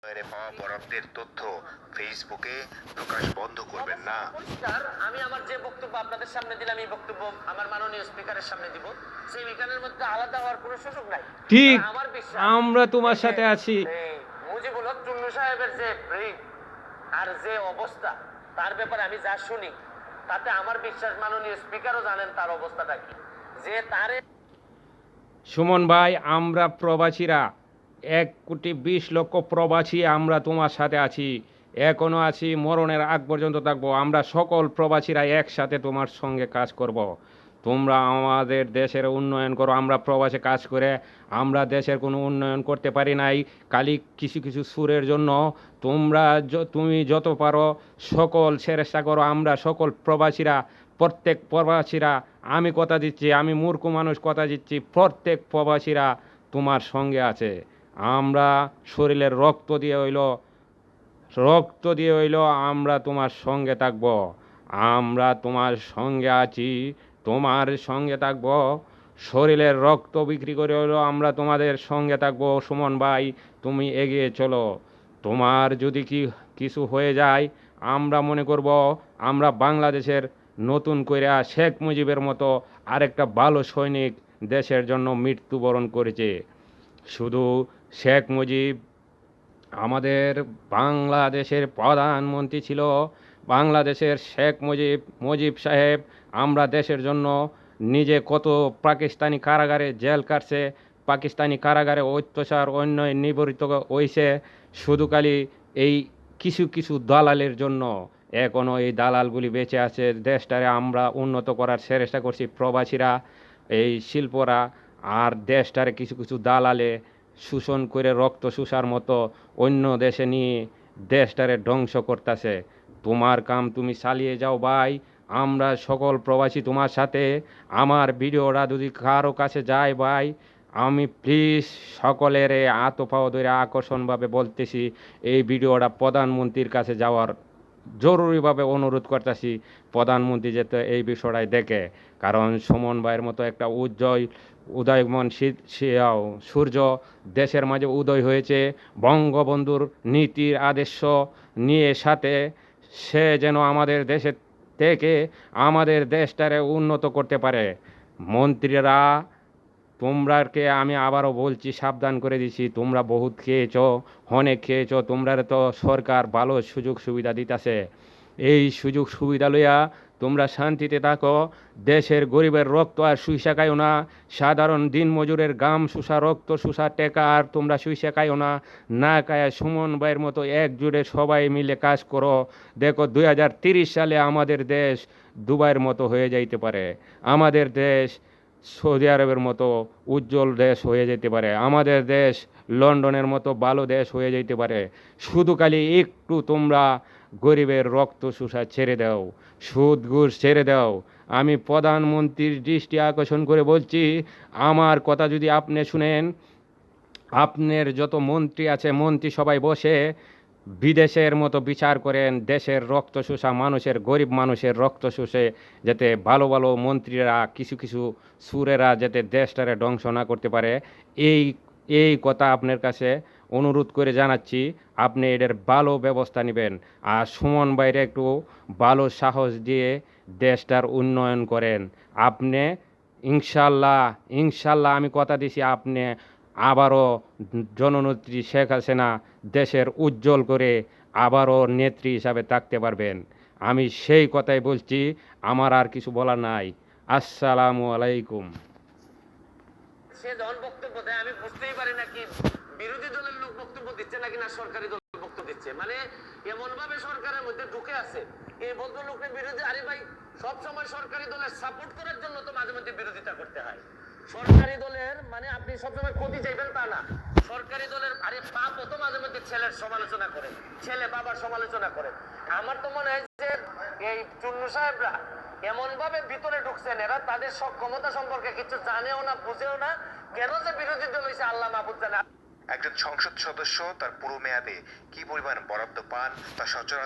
পাওয়া বরাদ্দের তথ্য ফেসবুকে প্রকাশ বন্ধ করবেন না। আমি আমার যে বক্তব্য আপনাদের সামনে দিলাম, এই বক্তব্য আমার মাননীয় স্পিকারের সামনে দিব। সেই বিজ্ঞানের মধ্যে আলাদা হওয়ার কোনো সুযোগ নাই। ঠিক, আমার বিশ্বাস আমরা তোমার সাথে আছি। মুজিবুল হক চুন্নু সাহেবের যে ব্রেইন আর যে অবস্থা, তার ব্যাপারে আমি যা শুনি, তাতে আমার বিশ্বাস মাননীয় স্পিকারও জানেন তার অবস্থাটা কি। যে তারে সুমন ভাই, আমরা প্রবাসীরা 1,20,00,000 প্রবাসী আমরা তোমার সাথে আছি, এখনো আছি, মরণের আগ পর্যন্ত থাকবো। আমরা সকল প্রবাসীরা একসাথে তোমার সঙ্গে কাজ করব। তোমরা আমাদের দেশের উন্নয়ন করো। আমরা প্রবাসে কাজ করে আমরা দেশের কোনো উন্নয়ন করতে পারি নাই, খালি কিছু কিছু সুরের জন্য। তুমি যত পারো সকল চেষ্টা করো। আমরা সকল প্রবাসীরা, প্রত্যেক প্রবাসীরা, আমি কথা দিচ্ছি, আমি মূর্খ মানুষ কথা দিচ্ছি, প্রত্যেক প্রবাসীরা তোমার সঙ্গে আছে। আমরা শরীরের রক্ত দিয়ে হইলো আমরা তোমার সঙ্গে থাকব। আমরা তোমার সঙ্গে আছি, তোমার সঙ্গে থাকব। শরীরের রক্ত বিক্রি করে হইলো আমরা তোমাদের সঙ্গে থাকব। সুমন ভাই, তুমি এগিয়ে চলো। তোমার যদি কিছু হয়ে যায়, আমরা মনে করব আমরা বাংলাদেশের নতুন কইরা শেখ মুজিবের মতো আরেকটা ভালো সৈনিক দেশের জন্য মৃত্যুবরণ করেছে। শুধু শেখ মুজিব আমাদের বাংলাদেশের প্রধানমন্ত্রী ছিল, বাংলাদেশের শেখ মুজিব সাহেব আমরা দেশের জন্য নিজে কত পাকিস্তানি কারাগারে জেল কাটছে, পাকিস্তানি কারাগারে অত্যাচার অন্যায় নিবৃত্ত হয়েছে, শুধু খালি এই কিছু কিছু দালালের জন্য। এখনও এই দালালগুলি বেঁচে আছে। দেশটারে আমরা উন্নত করার চেষ্টা করছি প্রবাসীরা, এই শিল্পরা, আর দেশটারে কিছু কিছু দালালে শোষণ করে রক্ত শুষার মতো অন্য দেশে নিয়ে দেশটারে ধ্বংস করতেছে। তোমার কাম তুমি চালিয়ে যাও ভাই, আমরা সকল প্রবাসী তোমার সাথে। আমার ভিডিওটা যদি কারো কাছে যায় ভাই, আমি প্লিজ সকলের আতপাও ধরে আকর্ষণভাবে বলতেছি, এই ভিডিওটা প্রধানমন্ত্রীর কাছে যাওয়ার জরুরিভাবে অনুরোধ করতেছি। প্রধানমন্ত্রী যাতে এই বিষয়টাই দেখে, কারণ সুমন ভাইয়ের মতো একটা উদয়মান সূর্য দেশের মাঝে উদয় হয়েছে বঙ্গবন্ধুর নীতির আদর্শ নিয়ে সাথে। সে যেন আমাদের দেশের থেকে আমাদের দেশটারে উন্নত করতে পারে। মন্ত্রীরা, তোমরাকে আমি আবারও বলছি, সাবধান করে দিছি, তোমরা বহুত খেয়েছো, অনেক খেয়েছো। তোমরা তো সরকার ভালো সুযোগ সুবিধা দিতেছে, এই সুযোগ সুবিধা লইয়া তোমরা শান্তিতে থাকো। দেশের গরিবের রক্ত আর শুইসা খাইও না, সাধারণ দিন মজুরের গাম শুষা রক্ত শুষা টেকা আর তোমরা শুইসা খাইও না। না খায়া সুমন ভাইয়ের মতো একজোটে সবাই মিলে কাজ করো। দেখো 2030 সালে আমাদের দেশ দুবাইয়ের মতো হয়ে যাইতে পারে, আমাদের দেশ সৌদি আরবের মতো উজ্জ্বল দেশ হয়ে যেতে পারে, আমাদের দেশ লন্ডনের মতো ভালো দেশ হয়ে যেতে পারে। শুধু খালি একটু তোমরা গরিবের রক্ত শুষা ছেড়ে দাও, সুদ ঘুষ ছেড়ে দাও। আমি প্রধানমন্ত্রীর দৃষ্টি আকর্ষণ করে বলছি, আমার কথা যদি আপনি শুনেন, আপনার যত মন্ত্রী আছে মন্ত্রী সবাই বসে বিদেশের মতো বিচার করেন, দেশের রক্ত শুষা মানুষের, গরিব মানুষের রক্ত শুষে যাতে ভালো ভালো মন্ত্রীরা, কিছু কিছু সুরেরা যাতে দেশটারে ধ্বংস না করতে পারে। এই এই কথা আপনার কাছে অনুরোধ করে জানাচ্ছি, আপনি এদের ভালো ব্যবস্থা নেবেন। আর সুমন বাইরে একটু ভালো সাহস দিয়ে দেশটার উন্নয়ন করেন। আপনি ইনশাল্লাহ আমি কথা দিছি, আপনি আবারও জননেত্রী শেখ হাসিনা দেশের উজ্জ্বল করে আবারও নেত্রী হিসাবে থাকতে পারবেন। আমি সেই কথাই বলছি, আমার আর কিছু বলার নাই। আসসালামু আলাইকুম। সে যখন বক্তব্য দেয় আমি বুঝতেই পারি না কি বিরোধী দলের লোক বক্তব্য দিচ্ছে নাকি না সরকারি দল বক্তব্য দিচ্ছে। মানে এমন ভাবে সরকারের মধ্যে ঢুকে আছে এই ভদ্রলোকের বিরোধী। আরে ভাই, সব সময় সরকারি দলের সাপোর্ট করার জন্য তো মাঝে মধ্যে বিরোধিতা করতে হয়। সরকারি দলের মানে আপনি সবসময় ক্ষতি চাইবেন তা না। সরকারি দলের আরে বাপ তো মাঝে মধ্যে ছেলের সমালোচনা করে, ছেলে বাবার সমালোচনা করে। আমার তো মনে হয় যে এই চুন্নু সাহেবরা এমন ভাবে ভিতরে ঢুকছেন, এরা তাদের সক্ষমতা সম্পর্কে কিছু জানেও না, বুঝেও না। কেন যে বিরোধী দল হয়েছে আল্লাহ মাহবুদ জানে। একজন সংসদ সদস্য তার পুরো মেয়াদে কি পরিমাণ বরাদ্দ পান তা সচরাচর